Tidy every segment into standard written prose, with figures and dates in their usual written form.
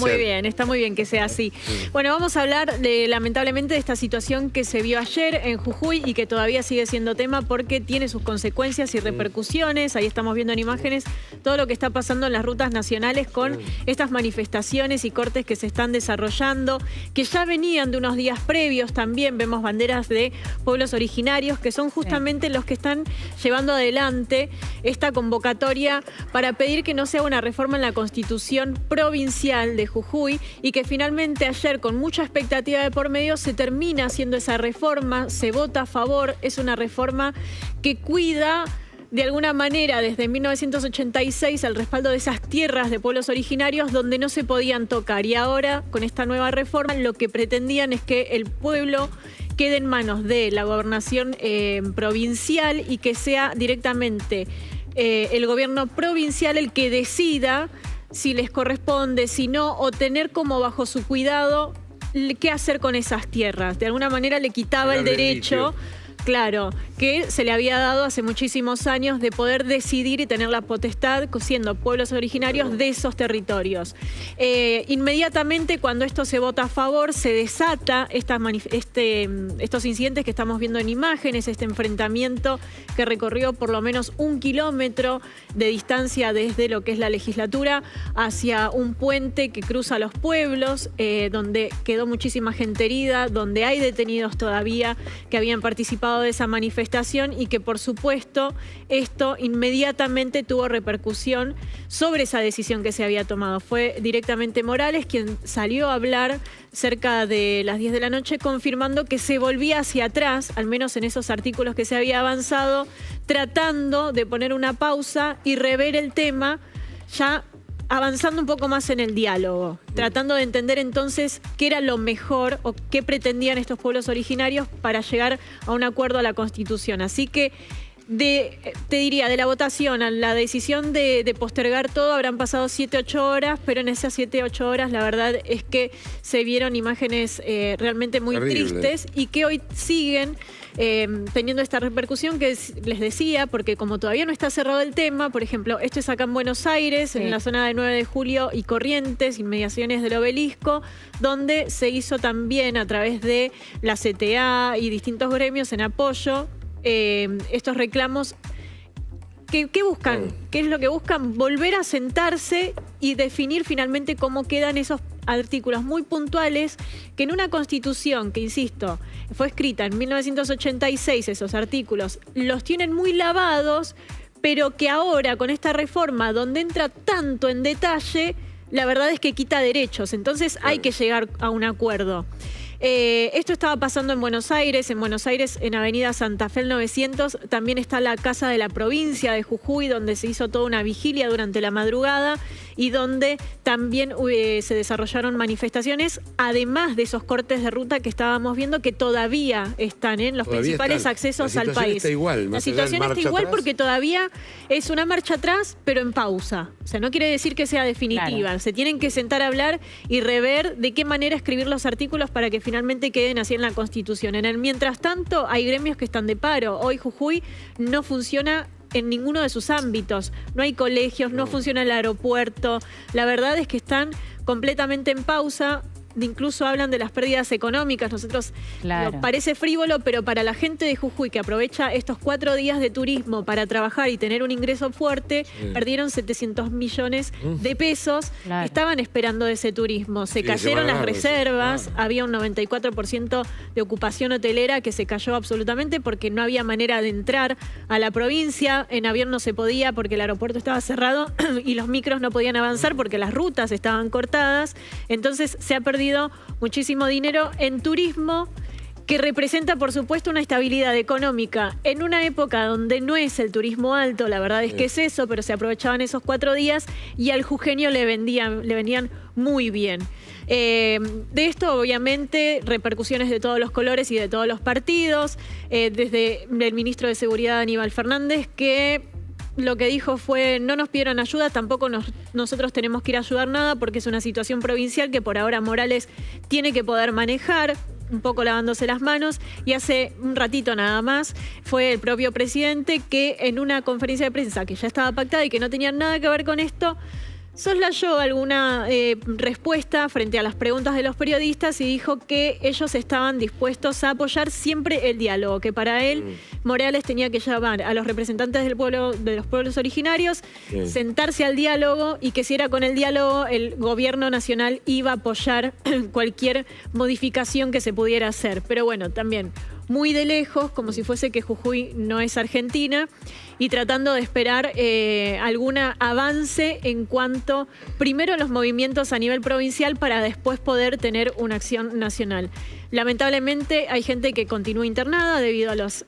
Muy bien, está muy bien que sea así. Bueno, vamos a hablar lamentablemente de esta situación que se vio ayer en Jujuy y que todavía sigue siendo tema porque tiene sus consecuencias y repercusiones. Ahí estamos viendo en imágenes todo lo que está pasando en las rutas nacionales con estas manifestaciones y cortes que se están desarrollando, que ya venían de unos días previos. También vemos banderas de pueblos originarios que son justamente los que están llevando adelante esta convocatoria para pedir que no se haga una reforma en la Constitución provincial de Jujuy y que finalmente ayer, con mucha expectativa de por medio, se termina haciendo esa reforma, se vota a favor. Es una reforma que cuida de alguna manera desde 1986 el respaldo de esas tierras de pueblos originarios donde no se podían tocar, y ahora con esta nueva reforma lo que pretendían es que el pueblo quede en manos de la gobernación provincial y que sea directamente el gobierno provincial el que decida si les corresponde, si no, o tener como bajo su cuidado qué hacer con esas tierras. De alguna manera le quitaba el derecho, claro, que se le había dado hace muchísimos años de poder decidir y tener la potestad, siendo pueblos originarios, de esos territorios. Inmediatamente, cuando esto se vota a favor, se desata estos incidentes que estamos viendo en imágenes, este enfrentamiento que recorrió por lo menos 1 kilómetro de distancia desde lo que es la legislatura hacia un puente que cruza los pueblos, donde quedó muchísima gente herida, donde hay detenidos todavía que habían participado de esa manifestación, y que por supuesto esto inmediatamente tuvo repercusión sobre esa decisión que se había tomado. Fue directamente Morales quien salió a hablar cerca de las 10 de la noche confirmando que se volvía hacia atrás, al menos en esos artículos que se había avanzado, tratando de poner una pausa y rever el tema, ya avanzando un poco más en el diálogo, tratando de entender entonces qué era lo mejor o qué pretendían estos pueblos originarios para llegar a un acuerdo a la Constitución. Así que, te diría, de la votación a la decisión de postergar todo habrán pasado 7-8 horas, pero en esas 7-8 horas la verdad es que se vieron imágenes realmente muy tristes y que hoy siguen teniendo esta repercusión que les decía, porque como todavía no está cerrado el tema, por ejemplo, esto es acá en Buenos Aires, en la zona de 9 de Julio y Corrientes, inmediaciones del Obelisco, donde se hizo también a través de la CTA y distintos gremios en apoyo estos reclamos. ¿Qué buscan? ¿Qué es lo que buscan? Volver a sentarse y definir finalmente cómo quedan esos artículos muy puntuales que en una Constitución que, insisto, fue escrita en 1986, esos artículos los tienen muy lavados, pero que ahora con esta reforma donde entra tanto en detalle, la verdad es que quita derechos. Entonces hay que llegar a un acuerdo. Esto estaba pasando en Buenos Aires, en Avenida Santa Fe 900, también está la Casa de la Provincia de Jujuy, donde se hizo toda una vigilia durante la madrugada y donde también se desarrollaron manifestaciones, además de esos cortes de ruta que estábamos viendo que todavía están en los principales accesos al país. La situación está igual porque todavía es una marcha atrás, pero en pausa. O sea, no quiere decir que sea definitiva. Claro. Se tienen que sentar a hablar y rever de qué manera escribir los artículos para que finalmente queden así en la Constitución. En el mientras tanto, hay gremios que están de paro. Hoy Jujuy no funciona en ninguno de sus ámbitos. No hay colegios, no funciona el aeropuerto. La verdad es que están completamente en pausa. Incluso hablan de las pérdidas económicas. Nosotros nos parece frívolo, pero para la gente de Jujuy que aprovecha estos 4 días de turismo para trabajar y tener un ingreso fuerte, perdieron 700 millones de pesos que estaban esperando de ese turismo. Se cayeron las reservas, había un 94% de ocupación hotelera que se cayó absolutamente porque no había manera de entrar a la provincia. En avión no se podía porque el aeropuerto estaba cerrado y los micros no podían avanzar porque las rutas estaban cortadas. Entonces se ha perdido muchísimo dinero en turismo, que representa, por supuesto, una estabilidad económica en una época donde no es el turismo alto, la verdad es que es eso, pero se aprovechaban esos 4 días y al jujeño le vendían muy bien. De esto, obviamente, repercusiones de todos los colores y de todos los partidos, desde el ministro de Seguridad, Aníbal Fernández, que lo que dijo fue: no nos pidieron ayuda, tampoco nosotros tenemos que ir a ayudar nada porque es una situación provincial que por ahora Morales tiene que poder manejar, un poco lavándose las manos. Y hace un ratito nada más fue el propio presidente que en una conferencia de prensa que ya estaba pactada y que no tenía nada que ver con esto, soslayó alguna respuesta frente a las preguntas de los periodistas y dijo que ellos estaban dispuestos a apoyar siempre el diálogo, que para él Morales tenía que llamar a los representantes del pueblo, de los pueblos originarios, sentarse al diálogo y que si era con el diálogo el gobierno nacional iba a apoyar cualquier modificación que se pudiera hacer. Pero bueno, también muy de lejos, como si fuese que Jujuy no es Argentina, y tratando de esperar algún avance en cuanto, primero, a los movimientos a nivel provincial para después poder tener una acción nacional. Lamentablemente hay gente que continúa internada debido a los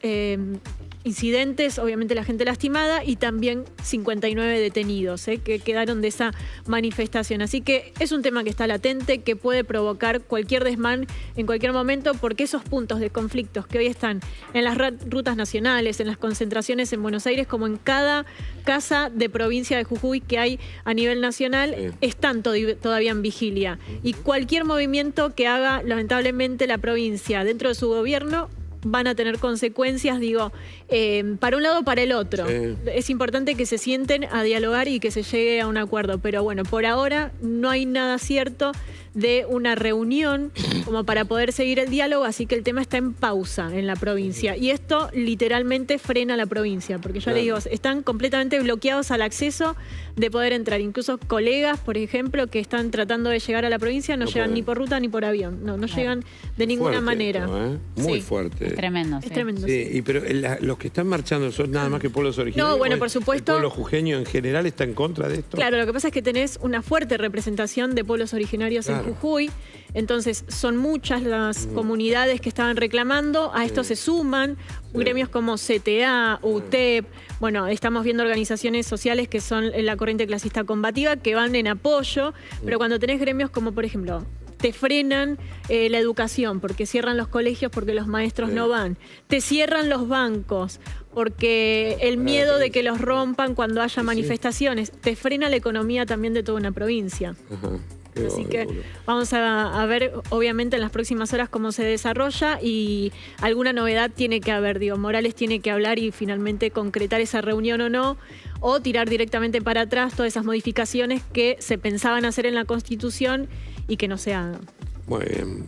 incidentes, obviamente la gente lastimada, y también 59 detenidos que quedaron de esa manifestación. Así que es un tema que está latente, que puede provocar cualquier desmán en cualquier momento, porque esos puntos de conflictos que hoy están en las rutas nacionales, en las concentraciones en Buenos Aires, como en cada casa de provincia de Jujuy que hay a nivel nacional, están todavía en vigilia. Y cualquier movimiento que haga, lamentablemente, la provincia dentro de su gobierno van a tener consecuencias, digo, para un lado o para el otro. Es importante que se sienten a dialogar y que se llegue a un acuerdo, pero bueno, por ahora no hay nada cierto de una reunión como para poder seguir el diálogo, así que el tema está en pausa en la provincia. Y esto literalmente frena la provincia, porque ya les digo, están completamente bloqueados al acceso de poder entrar. Incluso colegas, por ejemplo, que están tratando de llegar a la provincia, no llegan ni por ruta ni por avión. No llegan de ninguna manera. Esto, muy fuerte. Es tremendo. Es tremendo. Sí, pero los que están marchando son nada más que pueblos originarios. No, bueno, por supuesto. ¿El pueblo jujeño en general está en contra de esto? Claro, lo que pasa es que tenés una fuerte representación de pueblos originarios en Jujuy, entonces son muchas las comunidades que estaban reclamando, a esto se suman gremios como CTA, UTEP, bueno, estamos viendo organizaciones sociales que son la corriente clasista combativa, que van en apoyo, pero cuando tenés gremios como, por ejemplo, te frenan la educación porque cierran los colegios porque los maestros no van, te cierran los bancos porque el miedo de que los rompan cuando haya manifestaciones, te frena la economía también de toda una provincia. Así que vamos a ver, obviamente, en las próximas horas cómo se desarrolla y alguna novedad tiene que haber. Digo, Morales tiene que hablar y finalmente concretar esa reunión o no, o tirar directamente para atrás todas esas modificaciones que se pensaban hacer en la Constitución y que no se hagan. Muy bien.